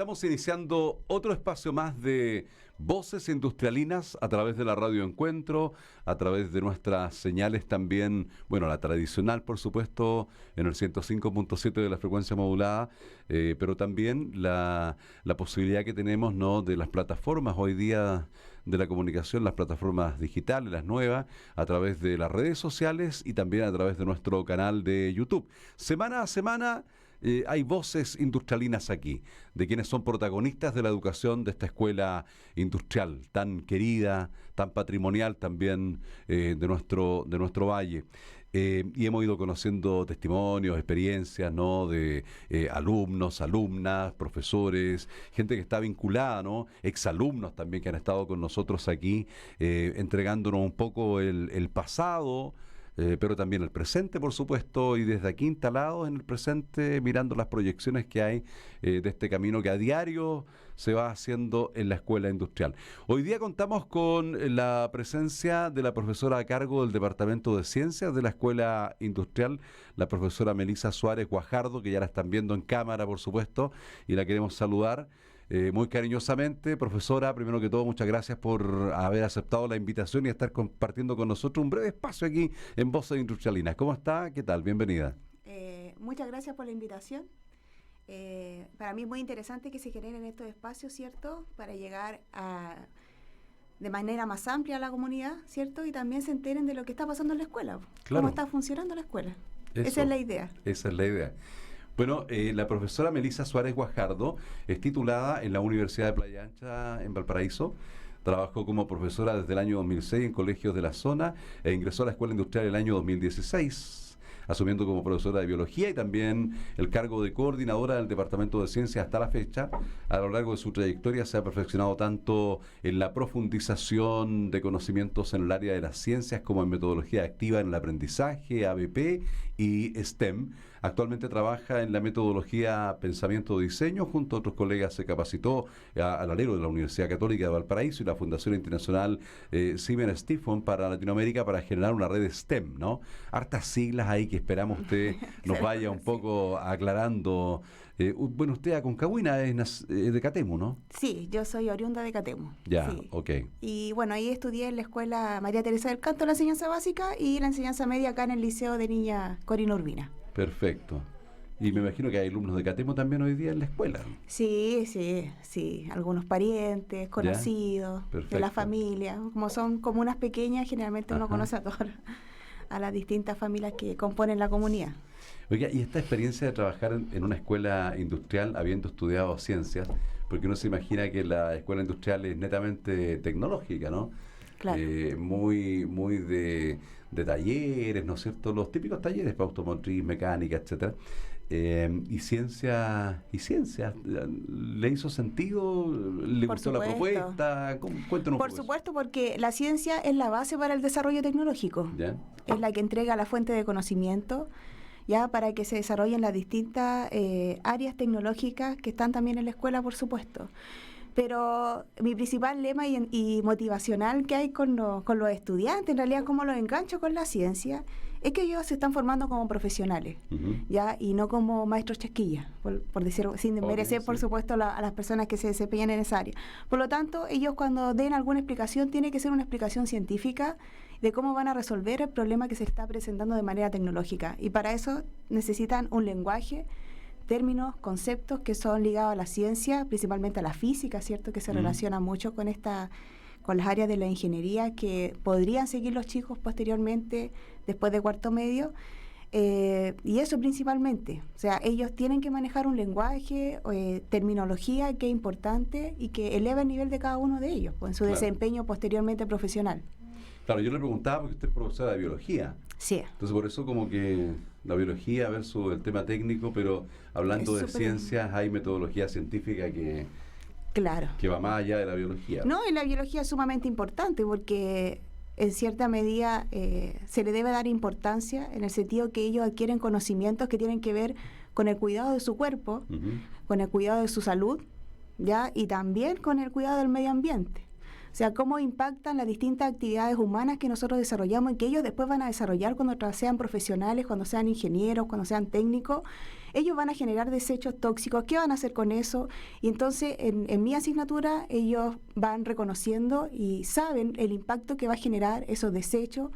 estamos iniciando otro espacio más de Voces Industrialinas a través de la Radio Encuentro, a través de nuestras señales también, bueno, la tradicional, por supuesto, en el 105.7 de la frecuencia modulada, pero también la posibilidad que tenemos, ¿no?, de las plataformas hoy día de la comunicación, las plataformas digitales, las nuevas, a través de las redes sociales y también a través de nuestro canal de YouTube. Semana a semana hay voces industrialinas aquí, de quienes son protagonistas de la educación de esta escuela industrial, tan querida, tan patrimonial también de nuestro valle. Y hemos ido conociendo testimonios, experiencias, ¿no?, de alumnos, alumnas, profesores, gente que está vinculada, ¿no?, exalumnos también que han estado con nosotros aquí, entregándonos un poco el pasado, pero también el presente, por supuesto, y desde aquí instalados en el presente, mirando las proyecciones que hay de este camino que a diario se va haciendo en la escuela industrial. Hoy día contamos con la presencia de la profesora a cargo del Departamento de Ciencias de la Escuela Industrial, la profesora Melissa Suárez Guajardo, que ya la están viendo en cámara, por supuesto, y la queremos saludar muy cariñosamente. Profesora, primero que todo, muchas gracias por haber aceptado la invitación y estar compartiendo con nosotros un breve espacio aquí en Voces Industrialinas. ¿Cómo está? ¿Qué tal? Bienvenida. Muchas gracias por la invitación. Para mí es muy interesante que se generen estos espacios, ¿cierto?, para llegar de manera más amplia a la comunidad, ¿cierto?, y también se enteren de lo que está pasando en la escuela, claro, cómo está funcionando la escuela. Eso, esa es la idea. Esa es la idea. Bueno, la profesora Melissa Suárez Guajardo es titulada en la Universidad de Playa Ancha en Valparaíso. Trabajó como profesora desde el año 2006 en colegios de la zona e ingresó a la Escuela Industrial el año 2016, asumiendo como profesora de biología y también el cargo de coordinadora del Departamento de Ciencias hasta la fecha. A lo largo de su trayectoria se ha perfeccionado tanto en la profundización de conocimientos en el área de las ciencias como en metodología activa en el aprendizaje, ABP y STEM. Actualmente trabaja en la metodología Pensamiento-Diseño. Junto a otros colegas se capacitó al alero de la Universidad Católica de Valparaíso y la Fundación Internacional Simon Stephen para Latinoamérica para generar una red de STEM, ¿no? Hartas siglas ahí que esperamos usted nos vaya un poco aclarando. Bueno, usted a Concagüina es de Catemu, ¿no? Sí, yo soy oriunda de Catemu. Ya, sí. Ok. Y bueno, ahí estudié en la Escuela María Teresa del Canto, la enseñanza básica, y la enseñanza media acá en el Liceo de Niña Corina Urbina. Perfecto. Y me imagino que hay alumnos de Catemu también hoy día en la escuela. Sí. Algunos parientes, conocidos, de la familia. Como son comunas pequeñas, generalmente uno conoce a todas a las distintas familias que componen la comunidad. Oiga, y esta experiencia de trabajar en una escuela industrial habiendo estudiado ciencias, porque uno se imagina que la escuela industrial es netamente tecnológica, ¿no? Claro. Muy de talleres, ¿no es cierto? Los típicos talleres para automotriz, mecánica, etcétera. Y ciencia, ¿le hizo sentido? ¿Le gustó la propuesta? Cuéntanos. Por supuesto, porque la ciencia es la base para el desarrollo tecnológico. ¿Ya? Es la que entrega la fuente de conocimiento, ya, para que se desarrollen las distintas áreas tecnológicas que están también en la escuela, por supuesto. Pero mi principal lema y motivacional que hay con los estudiantes, en realidad como los engancho con la ciencia, es que ellos se están formando como profesionales, ¿ya? Y no como maestros chasquillas, por decirlo, sin desmerecer, por supuesto, a las personas que se desempeñan en esa área. Por lo tanto, ellos cuando den alguna explicación, tiene que ser una explicación científica de cómo van a resolver el problema que se está presentando de manera tecnológica. Y para eso necesitan un lenguaje, términos, conceptos que son ligados a la ciencia, principalmente a la física, ¿cierto?, que se relaciona mucho con las áreas de la ingeniería que podrían seguir los chicos posteriormente después de cuarto medio, y eso principalmente. O sea, ellos tienen que manejar un lenguaje, terminología que es importante y que eleva el nivel de cada uno de ellos, pues, en su desempeño posteriormente profesional. Claro, yo le preguntaba porque usted es profesora de biología. Sí. Entonces, por eso como que la biología versus el tema técnico, pero hablando de ciencias, hay metodología científica que va más allá de la biología. No, y la biología es sumamente importante porque en cierta medida se le debe dar importancia en el sentido que ellos adquieren conocimientos que tienen que ver con el cuidado de su cuerpo, con el cuidado de su salud, ¿ya? Y también con el cuidado del medio ambiente. O O sea, cómo impactan las distintas actividades humanas que nosotros desarrollamos y que ellos después van a desarrollar cuando sean profesionales, cuando sean ingenieros, cuando sean técnicos. Ellos van a generar desechos tóxicos. ¿Qué van a hacer con eso? Y entonces, en mi asignatura, ellos van reconociendo y saben el impacto que va a generar esos desechos,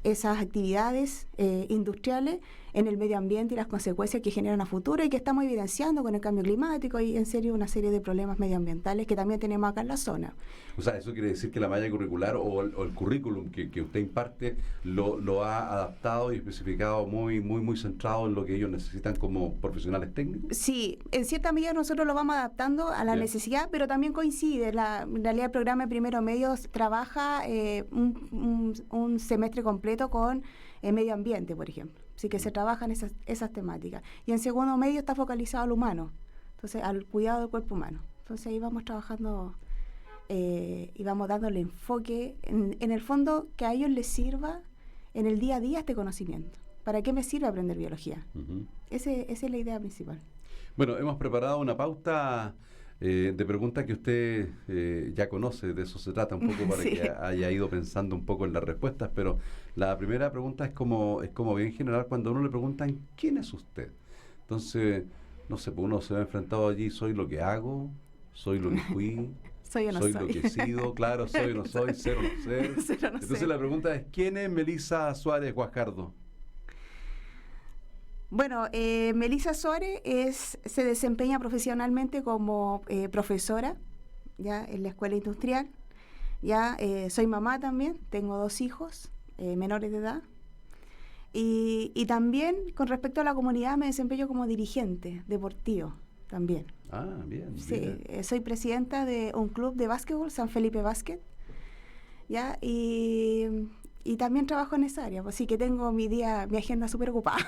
esas actividades industriales en el medio ambiente y las consecuencias que generan a futuro y que estamos evidenciando con el cambio climático y en serio una serie de problemas medioambientales que también tenemos acá en la zona. O sea, eso quiere decir que la malla curricular o el currículum que usted imparte lo ha adaptado y especificado muy centrado en lo que ellos necesitan como profesionales técnicos. Sí, en cierta medida nosotros lo vamos adaptando a la necesidad, pero también coincide. En realidad el programa de primero medio trabaja un semestre completo con medio ambiente, por ejemplo. Así que se trabajan esas temáticas. Y en segundo medio está focalizado al humano, entonces al cuidado del cuerpo humano. Entonces ahí vamos trabajando y vamos dándole enfoque, en el fondo, que a ellos les sirva en el día a día este conocimiento. ¿Para qué me sirve aprender biología? Esa es la idea principal. Bueno, hemos preparado una pauta de preguntas que usted ya conoce, de eso se trata un poco para que haya ido pensando un poco en las respuestas, pero la primera pregunta es como bien general cuando a uno le preguntan ¿quién es usted? Entonces, no sé, pues uno se ve enfrentado allí, soy lo que hago, soy lo que fui, soy o no soy lo que he sido, claro, soy o no soy, ser o no ser. Entonces la pregunta es ¿quién es Melissa Suárez Guajardo? Bueno, Melissa Suárez se desempeña profesionalmente como profesora ya en la escuela industrial. Ya soy mamá también, tengo 2 hijos menores de edad. Y también con respecto a la comunidad me desempeño como dirigente deportivo también. Ah, bien. Sí, soy presidenta de un club de básquetbol, San Felipe Básquet. Ya, y también trabajo en esa área, así que tengo mi agenda súper ocupada.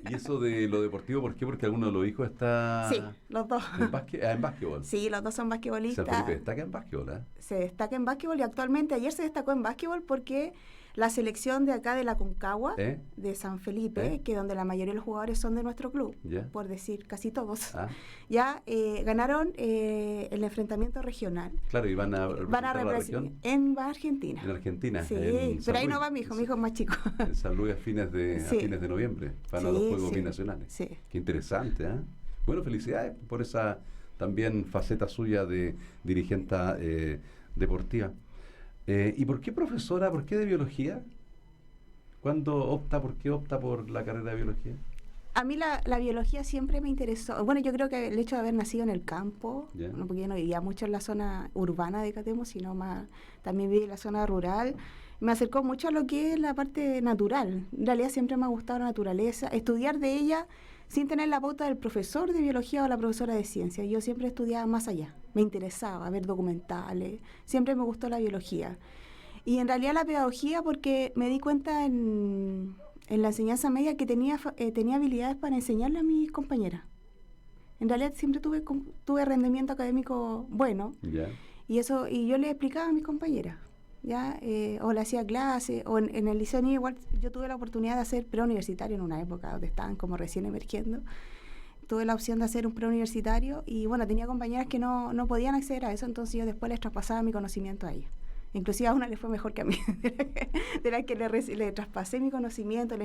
¿Y eso de lo deportivo, por qué? Porque alguno de los hijos está... Sí, los dos. ¿En básquetbol? Sí, los dos son basquetbolistas. San Felipe destaca en básquetbol, ¿eh? Se destaca en básquetbol y actualmente ayer se destacó en básquetbol porque la selección de acá de la Concagua, de San Felipe, que donde la mayoría de los jugadores son de nuestro club, por decir casi todos, ya ganaron el enfrentamiento regional. Claro, y van a representar la región. En Argentina. En Argentina. Sí, pero ahí no va mi hijo es más chico. En San Luis a fines de noviembre, para los Juegos Binacionales. Sí. Qué interesante, ¿eh? Bueno, felicidades por esa también faceta suya de dirigente deportiva. ¿Y por qué profesora? ¿Por qué de biología? ¿Por qué opta por la carrera de biología? A mí la biología siempre me interesó. Bueno, yo creo que el hecho de haber nacido en el campo, no, porque yo no vivía mucho en la zona urbana de Catemo, sino más también viví en la zona rural, me acercó mucho a lo que es la parte natural. En realidad siempre me ha gustado la naturaleza, estudiar de ella sin tener la pauta del profesor de biología o la profesora de ciencia. Yo siempre estudiaba más allá, me interesaba ver documentales, siempre me gustó la biología. Y en realidad la pedagogía porque me di cuenta en la enseñanza media que tenía habilidades para enseñarle a mis compañeras. En realidad siempre tuve rendimiento académico bueno, y yo le explicaba a mis compañeras. O le hacía clases, o en el liceo igual yo tuve la oportunidad de hacer preuniversitario en una época donde estaban como recién emergiendo. Tuve la opción de hacer un preuniversitario y bueno, tenía compañeras que no podían acceder a eso, entonces yo después les traspasaba mi conocimiento a ellas. Inclusive a una le fue mejor que a mí, de la que le traspasé mi conocimiento, le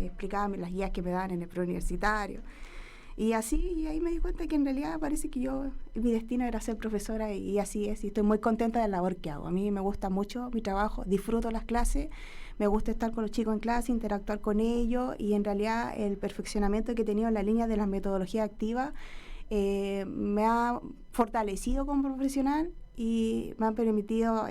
explicaba las guías que me daban en el preuniversitario. Y ahí me di cuenta que en realidad parece que mi destino era ser profesora y así es. Y estoy muy contenta de la labor que hago. A mí me gusta mucho mi trabajo, disfruto las clases, me gusta estar con los chicos en clase, interactuar con ellos y en realidad el perfeccionamiento que he tenido en la línea de las metodologías activas me ha fortalecido como profesional y me ha permitido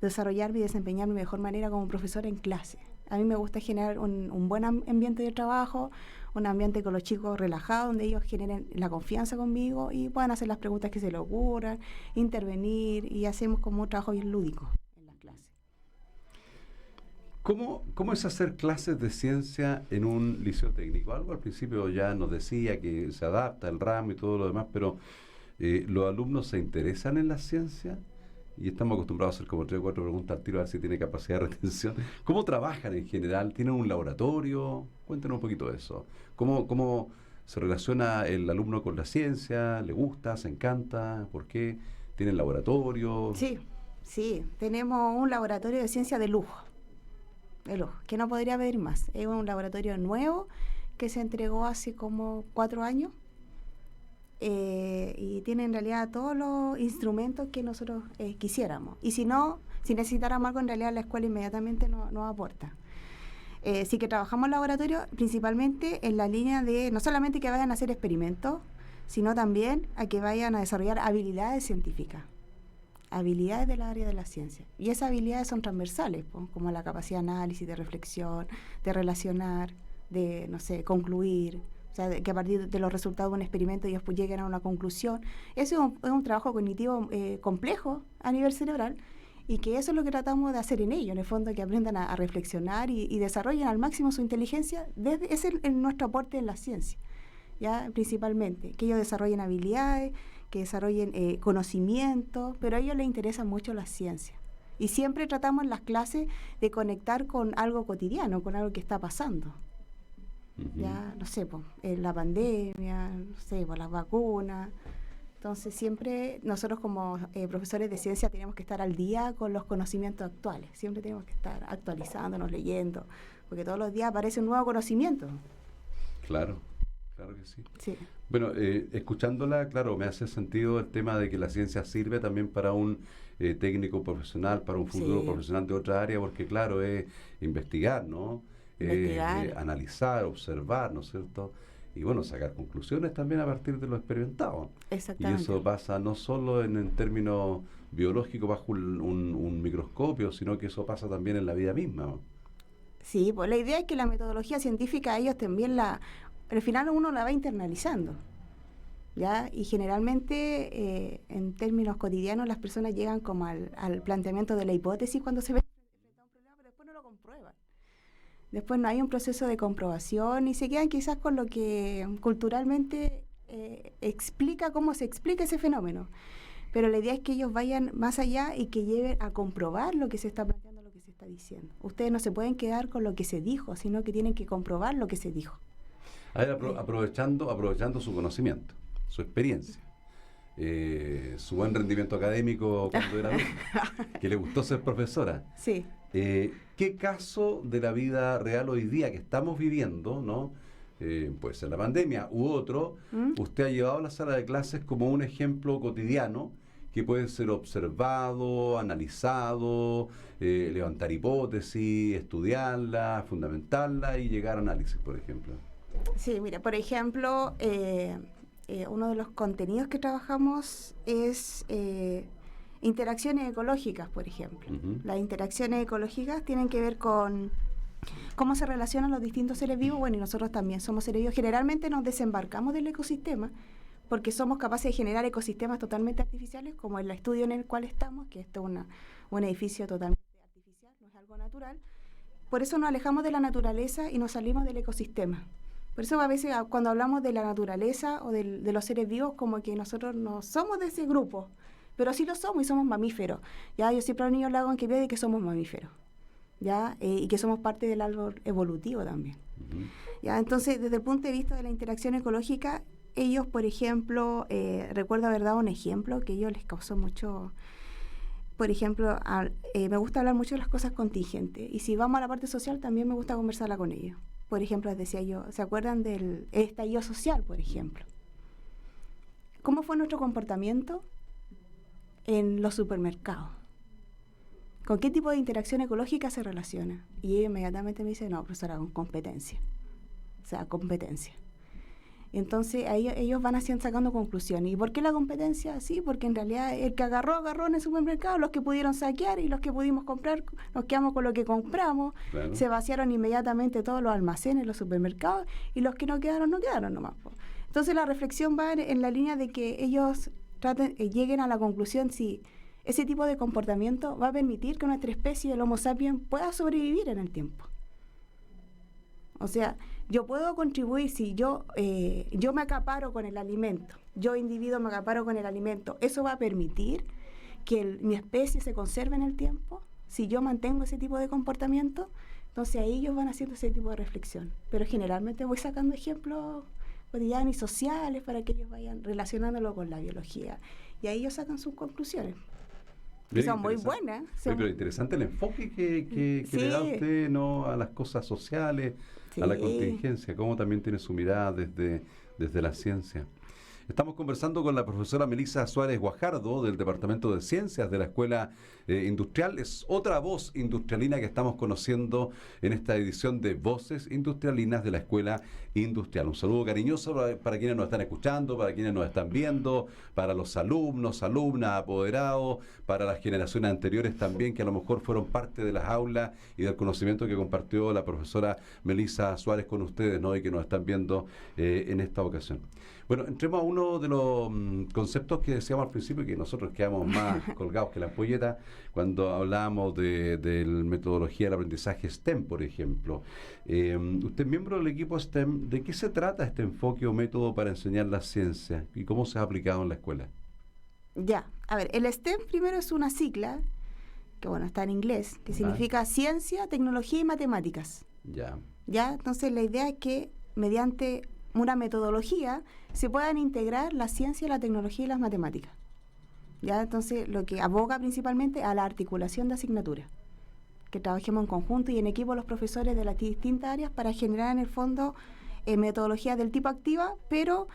desarrollarme y desempeñarme de mejor manera como profesora en clase. A mí me gusta generar un buen ambiente de trabajo, un ambiente con los chicos relajado, donde ellos generen la confianza conmigo y puedan hacer las preguntas que se les ocurran, intervenir y hacemos como un trabajo bien lúdico en las clases. ¿Cómo es hacer clases de ciencia en un liceo técnico? Algo al principio ya nos decía que se adapta el ramo y todo lo demás, pero ¿los alumnos se interesan en la ciencia? Y estamos acostumbrados a hacer como 3 o 4 preguntas al tiro a ver si tiene capacidad de retención. ¿Cómo trabajan en general? ¿Tienen un laboratorio? Cuéntenos un poquito de eso. ¿Cómo se relaciona el alumno con la ciencia? ¿Le gusta? ¿Se encanta? ¿Por qué? ¿Tienen laboratorio? Sí, Sí, tenemos un laboratorio de ciencia de lujo, que no podría pedir más. Es un laboratorio nuevo que se entregó hace como 4 años y tiene en realidad todos los instrumentos que nosotros quisiéramos. Y si necesitáramos algo, en realidad la escuela inmediatamente nos aporta. Sí que trabajamos en laboratorio principalmente en la línea de no solamente que vayan a hacer experimentos, sino también a que vayan a desarrollar habilidades científicas, habilidades del área de la ciencia. Y esas habilidades son transversales, como la capacidad de análisis, de reflexión, de relacionar, de, no sé, concluir. O sea, que a partir de los resultados de un experimento ellos pues lleguen a una conclusión. Eso es un trabajo cognitivo complejo a nivel cerebral, y que eso es lo que tratamos de hacer en ellos, en el fondo, que aprendan a reflexionar y desarrollen al máximo su inteligencia. Ese es nuestro aporte en la ciencia, ya principalmente, que ellos desarrollen habilidades, que desarrollen conocimiento, pero a ellos les interesa mucho la ciencia. Y siempre tratamos en las clases de conectar con algo cotidiano, con algo que está pasando. Ya, no sé, la pandemia, no sé, las vacunas. Entonces siempre nosotros como profesores de ciencia tenemos que estar al día con los conocimientos actuales. Siempre tenemos que estar actualizándonos, leyendo, porque todos los días aparece un nuevo conocimiento. Claro, claro que sí. Sí. Bueno, escuchándola, claro, me hace sentido el tema de que la ciencia sirve también para un técnico profesional, para un futuro profesional de otra área, porque claro, es investigar, ¿no? Analizar, observar, ¿no es cierto? Y bueno, sacar conclusiones también a partir de lo experimentado. Exactamente. Y eso pasa no solo en términos biológicos bajo un microscopio, sino que eso pasa también en la vida misma, ¿no? Sí, pues la idea es que la metodología científica ellos también al final uno la va internalizando, ¿ya? Y generalmente en términos cotidianos las personas llegan como al planteamiento de la hipótesis cuando se ve frente a un problema, pero después no lo comprueban. Después no hay un proceso de comprobación y se quedan quizás con lo que culturalmente explica cómo se explica ese fenómeno. Pero la idea es que ellos vayan más allá y que lleven a comprobar lo que se está planteando, lo que se está diciendo. Ustedes no se pueden quedar con lo que se dijo, sino que tienen que comprobar lo que se dijo. A ver, aprovechando su conocimiento, su experiencia, su buen rendimiento académico cuando era alumna, que le gustó ser profesora. Sí. ¿Qué caso de la vida real hoy día que estamos viviendo, ¿no? Puede ser la pandemia u otro, usted ha llevado a la sala de clases como un ejemplo cotidiano que puede ser observado, analizado, levantar hipótesis, estudiarla, fundamentarla y llegar a análisis, por ejemplo? Sí, mira, por ejemplo, uno de los contenidos que trabajamos es interacciones ecológicas, por ejemplo. Las interacciones ecológicas tienen que ver con cómo se relacionan los distintos seres vivos. Bueno, y nosotros también somos seres vivos. Generalmente nos desembarcamos del ecosistema porque somos capaces de generar ecosistemas totalmente artificiales, como el estudio en el cual estamos, que esto es un edificio totalmente artificial, no es algo natural. Por eso nos alejamos de la naturaleza y nos salimos del ecosistema. Por eso a veces cuando hablamos de la naturaleza o de los seres vivos, como que nosotros no somos de ese grupo, pero sí lo somos y somos mamíferos. Ya, yo siempre a los niños les hago hincapié de que somos mamíferos, ¿ya? Y que somos parte del árbol evolutivo también. ¿Ya? Entonces, desde el punto de vista de la interacción ecológica, ellos, por ejemplo, recuerdo haber dado un ejemplo que a ellos les causó mucho. Por ejemplo, me gusta hablar mucho de las cosas contingentes, y si vamos a la parte social también me gusta conversarla con ellos. Por ejemplo, les decía yo, ¿se acuerdan del estallido social, por ejemplo? ¿Cómo fue nuestro comportamiento en los supermercados? ¿Con qué tipo de interacción ecológica se relaciona? Y ellos inmediatamente me dicen, no, profesora, con competencia. O sea, competencia. Entonces ahí ellos van sacando conclusiones. ¿Y por qué la competencia? Sí, porque en realidad el que agarró en el supermercado, los que pudieron saquear y los que pudimos comprar, nos quedamos con lo que compramos. Claro. Se vaciaron inmediatamente todos los almacenes, los supermercados, y los que no quedaron nomás. Entonces la reflexión va en la línea de que ellos lleguen a la conclusión si ese tipo de comportamiento va a permitir que nuestra especie, el Homo sapiens, pueda sobrevivir en el tiempo. O sea, yo puedo contribuir si yo me acaparo con el alimento, yo individuo me acaparo con el alimento, ¿eso va a permitir que mi especie se conserve en el tiempo? Si yo mantengo ese tipo de comportamiento, entonces ahí ellos van haciendo ese tipo de reflexión. Pero generalmente voy sacando ejemplos cotidianos y sociales para que ellos vayan relacionándolo con la biología. Y ahí ellos sacan sus conclusiones. Y son muy buenas. Oye, pero interesante el enfoque que Sí. le da usted, ¿no?, a las cosas sociales, a la Sí. contingencia, cómo también tiene su mirada desde la ciencia. Estamos conversando con la profesora Melissa Suárez Guajardo del Departamento de Ciencias de la Escuela Industrial. Es otra voz industrialina que estamos conociendo en esta edición de Voces Industrialinas de la Escuela Industrial. Un saludo cariñoso para quienes nos están escuchando, para quienes nos están viendo, para los alumnos, alumnas, apoderados, para las generaciones anteriores también, que a lo mejor fueron parte de las aulas y del conocimiento que compartió la profesora Melissa Suárez con ustedes, ¿no?, y que nos están viendo en esta ocasión. Bueno, entremos a uno de los conceptos que decíamos al principio, que nosotros quedamos más colgados que la ampolleta cuando hablábamos de la metodología del aprendizaje STEM, por ejemplo. Usted es miembro del equipo STEM. ¿De qué se trata este enfoque o método para enseñar la ciencia y cómo se ha aplicado en la escuela? Ya, a ver, el STEM primero es una sigla, que bueno, está en inglés, que significa ciencia, tecnología y matemáticas. Ya. Ya, entonces la idea es que mediante una metodología se puedan integrar la ciencia, la tecnología y las matemáticas. Ya, entonces lo que aboga principalmente a la articulación de asignaturas, que trabajemos en conjunto y en equipo los profesores de las distintas áreas para generar en el fondo metodologías del tipo activa, pero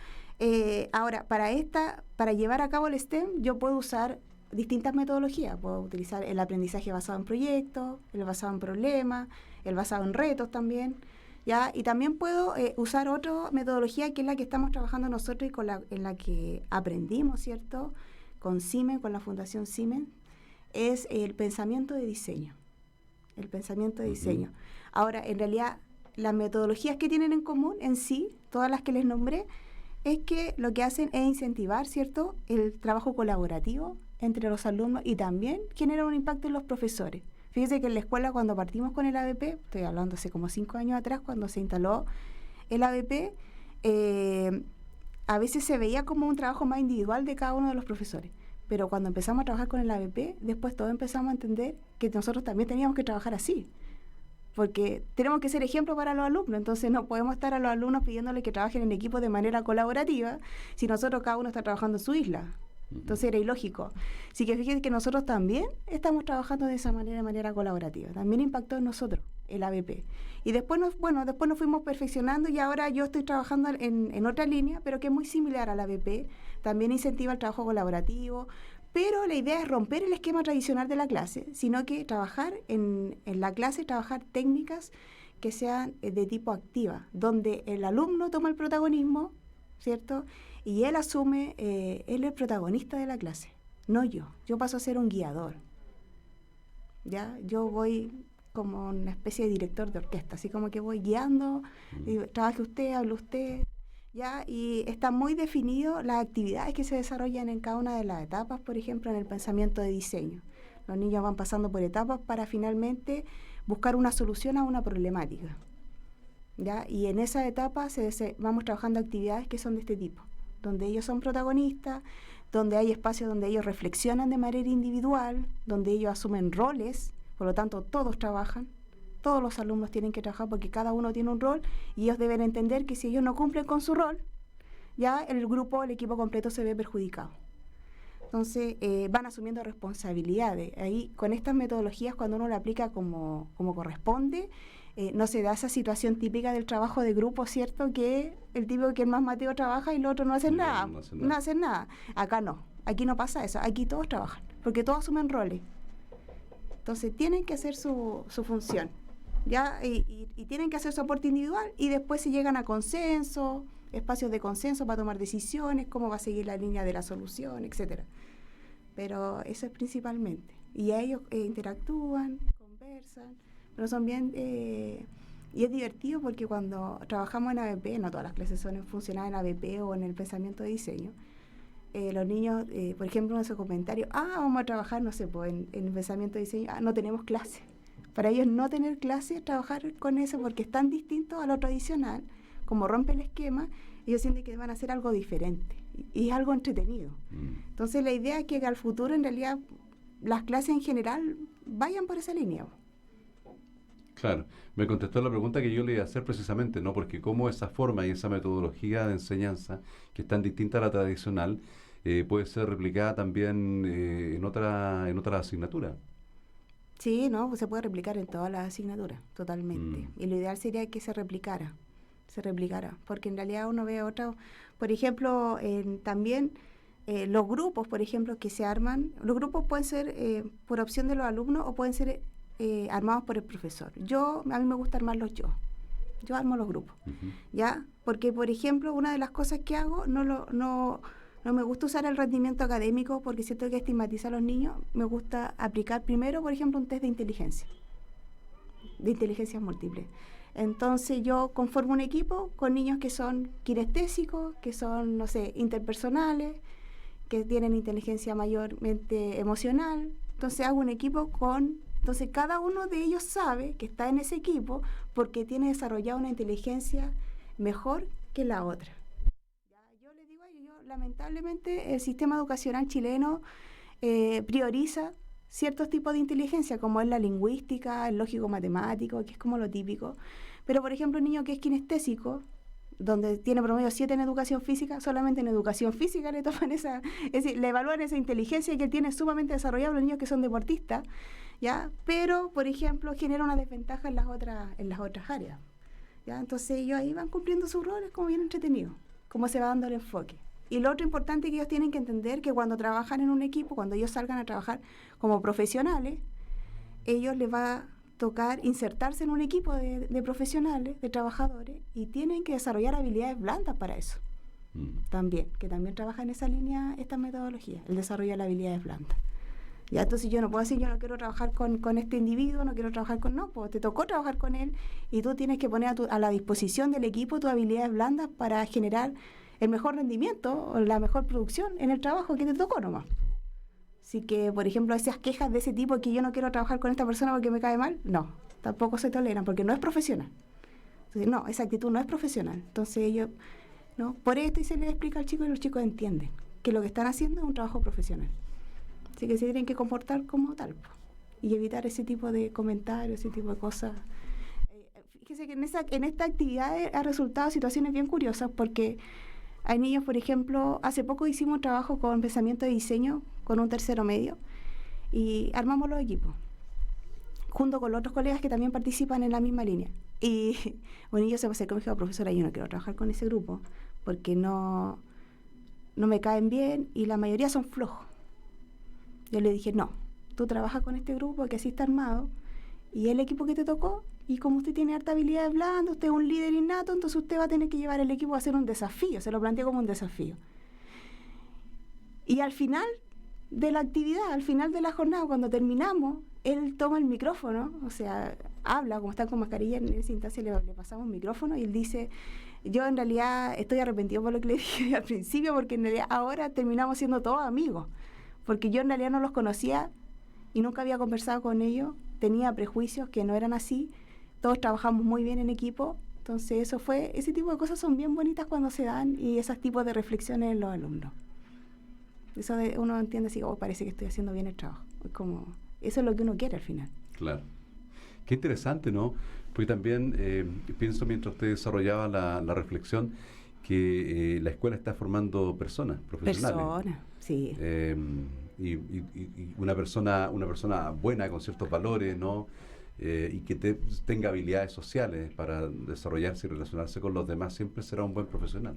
ahora para llevar a cabo el STEM yo puedo usar distintas metodologías. Puedo utilizar el aprendizaje basado en proyectos, el basado en problemas, el basado en retos también. ¿Ya? Y también puedo usar otra metodología que es la que estamos trabajando nosotros y en la que aprendimos, ¿cierto?, con Siemens, con la Fundación Siemens, es el pensamiento de diseño. El pensamiento de diseño. Ahora, en realidad, las metodologías que tienen en común en sí, todas las que les nombré, es que lo que hacen es incentivar, ¿cierto?, el trabajo colaborativo entre los alumnos y también genera un impacto en los profesores. Fíjese que en la escuela cuando partimos con el ABP, estoy hablando hace como 5 años atrás, cuando se instaló el ABP, a veces se veía como un trabajo más individual de cada uno de los profesores. Pero cuando empezamos a trabajar con el ABP, después todos empezamos a entender que nosotros también teníamos que trabajar así. Porque tenemos que ser ejemplo para los alumnos, entonces no podemos estar a los alumnos pidiéndoles que trabajen en equipo de manera colaborativa si nosotros cada uno está trabajando en su isla. Entonces era ilógico. Así que fíjense que nosotros también estamos trabajando de esa manera, de manera colaborativa. También impactó en nosotros el ABP. Y después nos fuimos perfeccionando y ahora yo estoy trabajando en otra línea, pero que es muy similar al ABP. También incentiva el trabajo colaborativo, pero la idea es romper el esquema tradicional de la clase, sino que trabajar en la clase, trabajar técnicas que sean de tipo activa, donde el alumno toma el protagonismo, ¿cierto?, y él asume, él es el protagonista de la clase, no yo. Yo paso a ser un guiador. ¿Ya? Yo voy como una especie de director de orquesta, así como que voy guiando, trabaje usted, hable usted, ¿ya? Y está muy definido las actividades que se desarrollan en cada una de las etapas, por ejemplo, en el pensamiento de diseño. Los niños van pasando por etapas para finalmente buscar una solución a una problemática, ¿ya? Y en esa etapa vamos trabajando actividades que son de este tipo, donde ellos son protagonistas, donde hay espacios donde ellos reflexionan de manera individual, donde ellos asumen roles, por lo tanto todos trabajan, todos los alumnos tienen que trabajar porque cada uno tiene un rol y ellos deben entender que si ellos no cumplen con su rol, ya el grupo, el equipo completo se ve perjudicado. Entonces van asumiendo responsabilidades. Ahí con estas metodologías, cuando uno la aplica como corresponde, no se da esa situación típica del trabajo de grupo, ¿cierto? Que el tipo que es más Mateo trabaja y los otros no hacen nada. No hacen nada. Acá no. Aquí no pasa eso. Aquí todos trabajan. Porque todos asumen roles. Entonces tienen que hacer su función. ¿Ya? Y tienen que hacer su aporte individual y después se llegan a consenso, espacios de consenso para tomar decisiones, cómo va a seguir la línea de la solución, etcétera. Pero eso es principalmente. Y ellos interactúan, conversan, pero son bien... y es divertido porque cuando trabajamos en ABP, no todas las clases son funcionadas en ABP o en el pensamiento de diseño, los niños, por ejemplo, en esos comentarios, vamos a trabajar, no sé, pues, en el pensamiento de diseño, no tenemos clase. Para ellos no tener clase, trabajar con eso porque es tan distinto a lo tradicional, como rompe el esquema, ellos sienten que van a hacer algo diferente y es algo entretenido. Entonces la idea es que al futuro en realidad las clases en general vayan por esa línea. Claro, me contestó la pregunta que yo le iba a hacer precisamente, ¿no? Porque cómo esa forma y esa metodología de enseñanza, que es tan distinta a la tradicional, puede ser replicada también en otra asignatura. Sí, no, pues se puede replicar en todas las asignaturas, totalmente. Y lo ideal sería que se replicara, porque en realidad uno ve otro, por ejemplo, también los grupos, por ejemplo, que se arman, los grupos pueden ser por opción de los alumnos o pueden ser armados por el profesor. A mí me gusta armarlos yo armo los grupos, ¿ya? Porque, por ejemplo, una de las cosas que hago, no me gusta usar el rendimiento académico porque siento que estigmatiza a los niños. Me gusta aplicar primero, por ejemplo, un test de inteligencia múltiple. Entonces yo conformo un equipo con niños que son kinestésicos, que son, no sé, interpersonales, que tienen inteligencia mayormente emocional. Entonces hago un equipo entonces cada uno de ellos sabe que está en ese equipo porque tiene desarrollada una inteligencia mejor que la otra. Yo les digo, lamentablemente el sistema educacional chileno prioriza ciertos tipos de inteligencia, como es la lingüística, el lógico-matemático, que es como lo típico. Pero, por ejemplo, un niño que es kinestésico, donde tiene promedio 7 en educación física, solamente en educación física le toman es decir, le evalúan esa inteligencia que él tiene sumamente desarrollada los niños que son deportistas, ¿ya? Pero, por ejemplo, genera una desventaja en las otras áreas, ¿ya? Entonces ellos ahí van cumpliendo sus roles como bien entretenidos, cómo se va dando el enfoque. Y lo otro importante que ellos tienen que entender que cuando trabajan en un equipo, cuando ellos salgan a trabajar como profesionales, ellos les va a tocar insertarse en un equipo de profesionales, de trabajadores, y tienen que desarrollar habilidades blandas para eso. También, que también trabaja en esa línea esta metodología, el desarrollo de las habilidades blandas. Ya, entonces yo no puedo decir, yo no quiero trabajar con este individuo, no quiero trabajar no, pues te tocó trabajar con él y tú tienes que poner a la disposición del equipo tus habilidades blandas para generar el mejor rendimiento o la mejor producción en el trabajo que te tocó nomás. Así que, por ejemplo, esas quejas de ese tipo que yo no quiero trabajar con esta persona porque me cae mal, no, tampoco se toleran porque no es profesional. Entonces, no, esa actitud no es profesional. Entonces ellos, ¿no? Por esto y se les explica al chico y los chicos entienden que lo que están haciendo es un trabajo profesional. Así que se tienen que comportar como tal y evitar ese tipo de comentarios, ese tipo de cosas. Fíjese que en esta actividad ha resultado situaciones bien curiosas porque hay niños, por ejemplo, hace poco hicimos un trabajo con pensamiento de diseño con un tercero medio y armamos los equipos junto con los otros colegas que también participan en la misma línea. Y un niño se me acercó y me dijo, profesora, yo no quiero trabajar con ese grupo porque no me caen bien y la mayoría son flojos. Yo le dije, no, tú trabajas con este grupo que así está armado y el equipo que te tocó, y como usted tiene harta habilidad blanda, usted es un líder innato, entonces usted va a tener que llevar el equipo a hacer un desafío, se lo planteó como un desafío. Y al final de la actividad, al final de la jornada, cuando terminamos, él toma el micrófono, o sea, habla, como están con mascarilla, en esa instancia le pasamos un micrófono y él dice, yo en realidad estoy arrepentido por lo que le dije al principio, porque en realidad ahora terminamos siendo todos amigos, porque yo en realidad no los conocía y nunca había conversado con ellos, tenía prejuicios que no eran así, todos trabajamos muy bien en equipo, entonces ese tipo de cosas son bien bonitas cuando se dan y esos tipos de reflexiones en los alumnos. Eso uno entiende así, parece que estoy haciendo bien el trabajo, eso es lo que uno quiere al final. Claro. Qué interesante, ¿no? Porque también pienso mientras usted desarrollaba la reflexión que la escuela está formando personas profesionales. Personas, sí. Y una persona buena con ciertos valores, ¿no? Y que tenga habilidades sociales para desarrollarse y relacionarse con los demás, siempre será un buen profesional.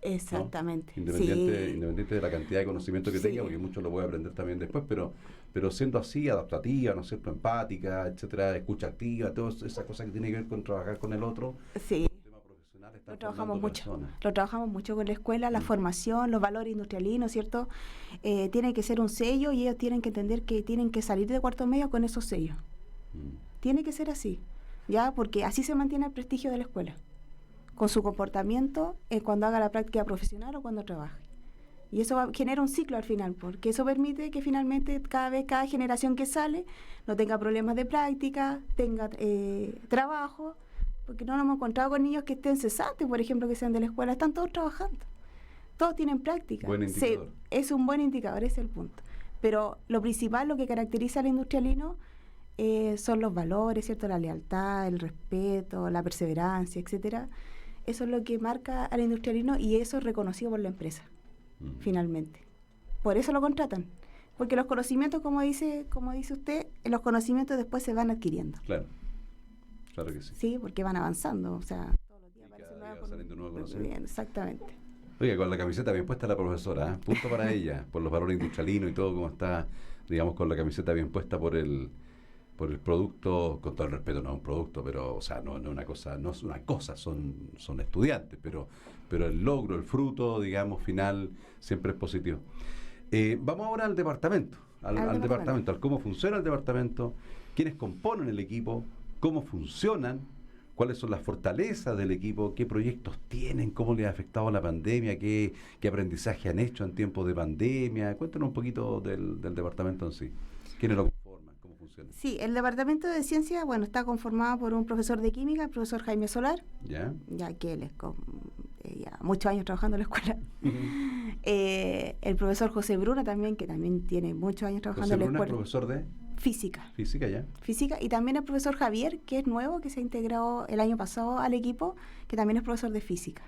Exactamente. ¿No? Independiente de la cantidad de conocimiento que tenga, porque mucho lo puede aprender también después, pero siendo así, adaptativa, ¿no es cierto?, empática, etcétera, escucha activa, todas esas cosas que tienen que ver con trabajar con el otro. Sí. Lo trabajamos mucho con la escuela, la formación, los valores industrialinos, ¿cierto? Tiene que ser un sello y ellos tienen que entender que tienen que salir de cuarto medio con esos sellos. Tiene que ser así, ¿ya? Porque así se mantiene el prestigio de la escuela, con su comportamiento cuando haga la práctica profesional o cuando trabaje. Y eso genera un ciclo al final, porque eso permite que finalmente cada generación que sale no tenga problemas de práctica, tenga trabajo, porque no nos hemos encontrado con niños que estén cesantes, por ejemplo, que sean de la escuela, están todos trabajando, todos tienen práctica. Buen indicador. Es un buen indicador, ese es el punto. Pero lo principal, lo que caracteriza al industrialino son los valores, ¿cierto? La lealtad, el respeto, la perseverancia, etcétera. Eso es lo que marca al industrialino y eso es reconocido por la empresa, finalmente. por eso lo contratan. Porque los conocimientos, como dice usted, los conocimientos después se van adquiriendo. Claro, claro que sí. Sí, porque van avanzando, o sea, todos los días aparecen nuevos conocimientos. Exactamente. Oiga, con la camiseta bien puesta la profesora, ¿eh? Punto para ella, por los valores industrialinos y todo, como está, digamos, con la camiseta bien puesta por el producto, con todo el respeto, no es un producto, pero, o sea, no es una cosa, son estudiantes, pero el logro, el fruto, digamos, final, siempre es positivo. Vamos ahora al departamento, al departamento, al cómo funciona el departamento, quiénes componen el equipo, cómo funcionan, cuáles son las fortalezas del equipo, qué proyectos tienen, cómo les ha afectado la pandemia, qué aprendizaje han hecho en tiempos de pandemia. Cuéntanos un poquito del departamento en sí. ¿Quiénes lo conforman? ¿Cómo funciona? Sí, el departamento de ciencia, está conformado por un profesor de química, el profesor Jaime Solar, ya que él es ya muchos años trabajando en la escuela. El profesor José Bruna también, que también tiene muchos años trabajando en la escuela. ¿José Bruna es profesor de...? Física. Física, ya. Física, y también el profesor Javier, que es nuevo, que se integró el año pasado al equipo, que también es profesor de física.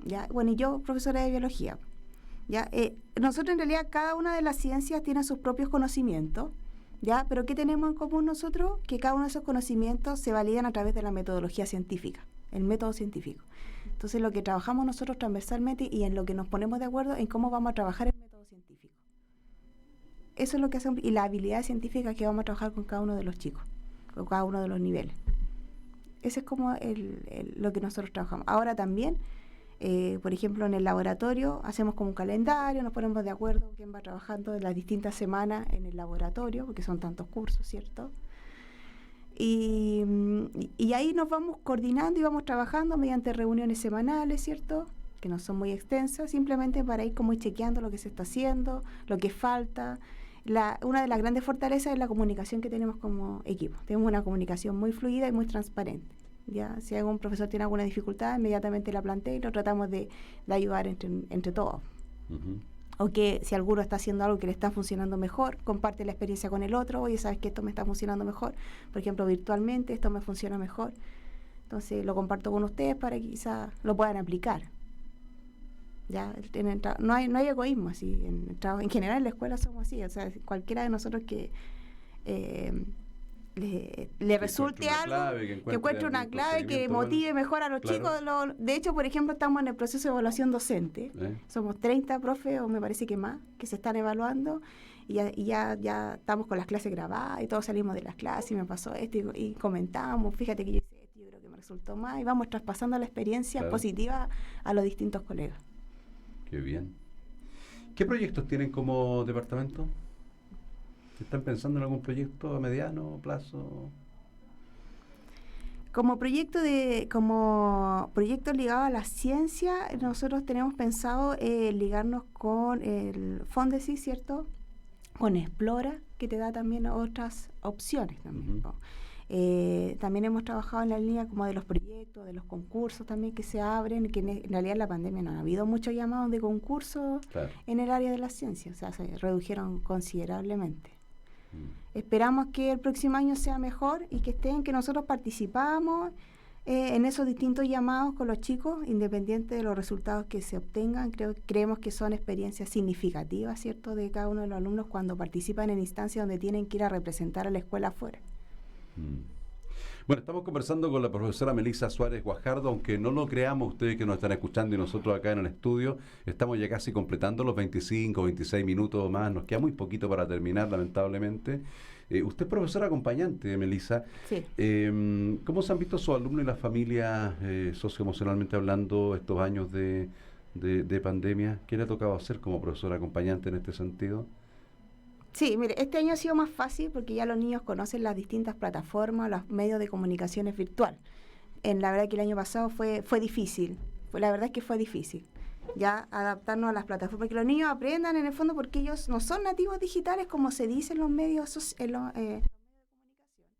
¿Ya? Bueno, y yo, profesora de biología. ¿Ya? Nosotros, en realidad, cada una de las ciencias tiene sus propios conocimientos, ¿ya? Pero ¿qué tenemos en común nosotros? Que cada uno de esos conocimientos se validan a través de la metodología científica, el método científico. Entonces, lo que trabajamos nosotros transversalmente y en lo que nos ponemos de acuerdo en cómo vamos a trabajar el método científico. Eso es lo que hacemos, y la habilidad científica que vamos a trabajar con cada uno de los chicos, con cada uno de los niveles. Ese es como lo que nosotros trabajamos. Ahora también, por ejemplo, en el laboratorio hacemos como un calendario, nos ponemos de acuerdo quién va trabajando en las distintas semanas en el laboratorio, porque son tantos cursos, ¿cierto? Y ahí nos vamos coordinando y vamos trabajando mediante reuniones semanales, ¿cierto?, que no son muy extensas, simplemente para ir como chequeando lo que se está haciendo, lo que falta. Una de las grandes fortalezas es la comunicación que tenemos como equipo. Tenemos una comunicación muy fluida y muy transparente. ¿Ya? Si algún profesor tiene alguna dificultad, inmediatamente la plantea y lo tratamos de ayudar entre todos. Uh-huh. O que si alguno está haciendo algo que le está funcionando mejor, comparte la experiencia con el otro. Oye, ¿sabes que esto me está funcionando mejor? Por ejemplo, virtualmente esto me funciona mejor. Entonces lo comparto con ustedes para que quizás lo puedan aplicar. Ya, no hay egoísmo así en general en la escuela somos así, o sea, cualquiera de nosotros que le resulte algo, que encuentre una clave que motive mejor a los chicos. De hecho, por ejemplo, estamos en el proceso de evaluación docente, somos 30 profes o me parece que más que se están evaluando y ya estamos con las clases grabadas y todos salimos de las clases y me pasó esto y comentamos, fíjate que yo hice esto, yo creo que me resultó más, y vamos traspasando la experiencia positiva a los distintos colegas. Qué bien. ¿Qué proyectos tienen como departamento? ¿Están pensando en algún proyecto a mediano plazo? Como proyecto ligado a la ciencia, nosotros tenemos pensado ligarnos con el Fondesis, ¿cierto? Con Explora, que te da también otras opciones también. Uh-huh. También hemos trabajado en la línea como de los proyectos, de los concursos también que se abren, que en realidad en la pandemia no ha habido muchos llamados de concursos en el área de la ciencia, o sea, se redujeron considerablemente. Esperamos que el próximo año sea mejor y que nosotros participamos en esos distintos llamados con los chicos, independiente de los resultados que se obtengan. Creemos que son experiencias significativas, ¿cierto?, de cada uno de los alumnos cuando participan en instancias donde tienen que ir a representar a la escuela afuera. Bueno, estamos conversando con la profesora Melissa Suárez Guajardo, aunque no lo creamos ustedes que nos están escuchando y nosotros acá en el estudio, estamos ya casi completando los 25, 26 minutos más, nos queda muy poquito para terminar, lamentablemente. Usted es profesora acompañante, Melissa. Sí. ¿Cómo se han visto sus alumnos y las familias socioemocionalmente hablando estos años de pandemia? ¿Qué le ha tocado hacer como profesora acompañante en este sentido? Sí, mire, este año ha sido más fácil porque ya los niños conocen las distintas plataformas, los medios de comunicaciones virtual. La verdad que el año pasado fue difícil, la verdad es que fue difícil ya adaptarnos a las plataformas, que los niños aprendan en el fondo porque ellos no son nativos digitales como se dice en los medios de comunicación.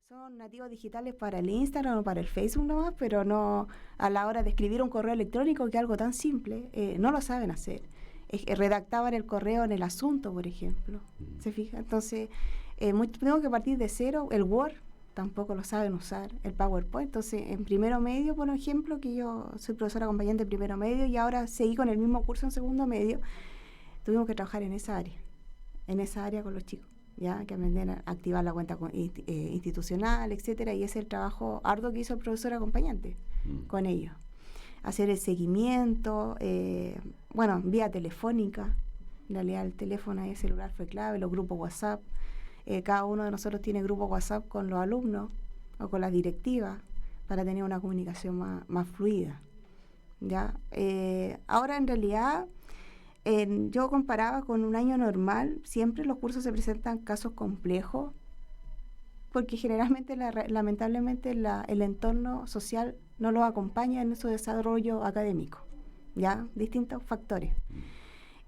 Son nativos digitales para el Instagram o para el Facebook nomás, pero no a la hora de escribir un correo electrónico, que es algo tan simple, no lo saben hacer. Redactaban el correo en el asunto, por ejemplo. ¿Se fija? Entonces, tengo que partir de cero. El Word tampoco lo saben usar, el PowerPoint. Entonces, en primero medio, por ejemplo, que yo soy profesora acompañante de primero medio y ahora seguí con el mismo curso en segundo medio, tuvimos que trabajar en esa área con los chicos, ya que aprendían a activar la cuenta institucional, etcétera, y ese es el trabajo arduo que hizo el profesor acompañante con ellos. Hacer el seguimiento, vía telefónica, en realidad el teléfono y el celular fue clave, los grupos WhatsApp, cada uno de nosotros tiene grupos WhatsApp con los alumnos o con las directivas para tener una comunicación más fluida, ¿ya? Ahora en realidad yo comparaba con un año normal, siempre los cursos se presentan casos complejos, porque generalmente, lamentablemente, el entorno social no los acompaña en su desarrollo académico, ¿ya? Distintos factores.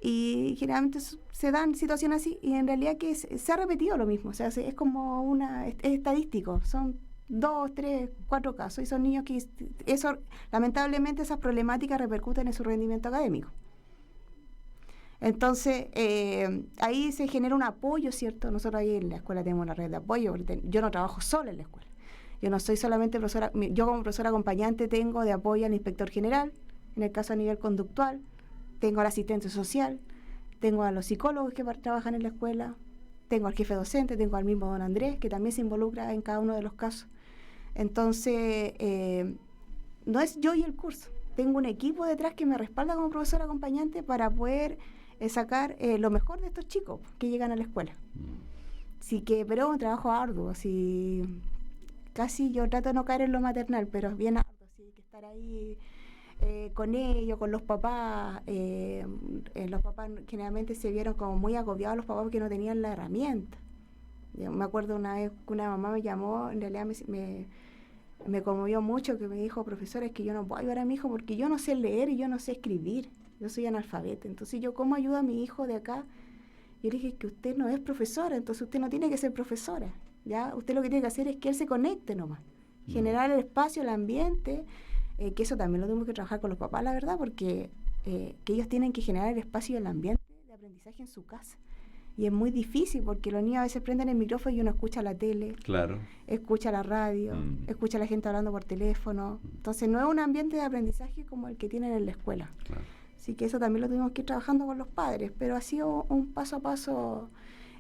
Y generalmente se dan situaciones así, y en realidad que se ha repetido lo mismo, o sea, es como es estadístico, son 2, 3, 4 casos, y son niños que lamentablemente esas problemáticas repercuten en su rendimiento académico. Entonces, ahí se genera un apoyo, ¿cierto? Nosotros ahí en la escuela tenemos una red de apoyo, porque yo no trabajo sola en la escuela. Yo no soy solamente profesora, yo como profesora acompañante tengo de apoyo al inspector general, en el caso a nivel conductual, tengo al asistente social, tengo a los psicólogos que trabajan en la escuela, tengo al jefe docente, tengo al mismo don Andrés, que también se involucra en cada uno de los casos. Entonces, no es yo y el curso, tengo un equipo detrás que me respalda como profesora acompañante para poder sacar lo mejor de estos chicos que llegan a la escuela. Así que, pero es un trabajo arduo, así, casi yo trato de no caer en lo maternal, pero es bien arduo, así que estar ahí con ellos, con los papás. Los papás generalmente se vieron como muy agobiados, los papás, porque no tenían la herramienta. Yo me acuerdo una vez que una mamá me llamó, en realidad me conmovió mucho, que me dijo: profesora, es que yo no puedo ayudar a mi hijo porque yo no sé leer y yo no sé escribir, yo soy analfabeta, entonces yo ¿cómo ayudo a mi hijo de acá? Yo le dije que usted no es profesora, entonces usted no tiene que ser profesora, ¿ya? Usted lo que tiene que hacer es que él se conecte nomás, generar el espacio, el ambiente, que eso también lo tenemos que trabajar con los papás, la verdad, porque que ellos tienen que generar el espacio y el ambiente de aprendizaje en su casa. Y es muy difícil porque los niños a veces prenden el micrófono y uno escucha la tele, claro, escucha la radio, escucha a la gente hablando por teléfono. Entonces no es un ambiente de aprendizaje como el que tienen en la escuela. claro. Así que eso también lo tuvimos que ir trabajando con los padres, pero ha sido un paso a paso.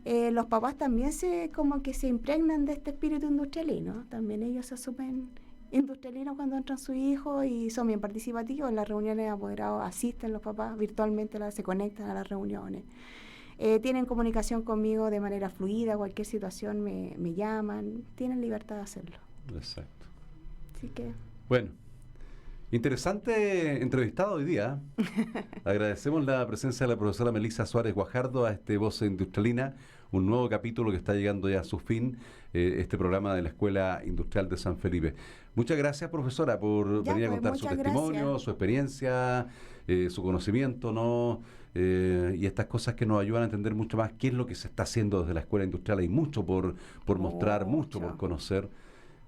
Los papás también como que se impregnan de este espíritu industrialino, también ellos se asumen industrialinos cuando entran sus hijos y son bien participativos. En las reuniones de apoderados asisten los papás virtualmente, se conectan a las reuniones. Tienen comunicación conmigo de manera fluida, cualquier situación me llaman, tienen libertad de hacerlo. Exacto. Así que... Bueno, interesante entrevistado hoy día. Agradecemos la presencia de la profesora Melissa Suárez Guajardo a Voz Industrialina, un nuevo capítulo que está llegando ya a su fin, este programa de la Escuela Industrial de San Felipe. Muchas gracias, profesora, por venir a contar su testimonio, su experiencia, su conocimiento, ¿no? Y estas cosas que nos ayudan a entender mucho más qué es lo que se está haciendo desde la Escuela Industrial. Hay mucho por mostrar, mucho por conocer.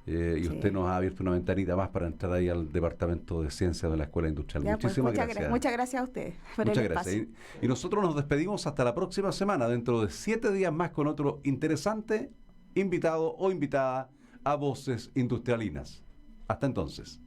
Y usted nos ha abierto una ventanita más para entrar ahí al Departamento de Ciencias de la Escuela Industrial. Ya, Muchísimas gracias. Muchas gracias a ustedes por muchas el gracias. espacio. Y nosotros nos despedimos hasta la próxima semana, dentro de 7 días más, con otro interesante invitado o invitada a Voces Industrialinas. Hasta entonces.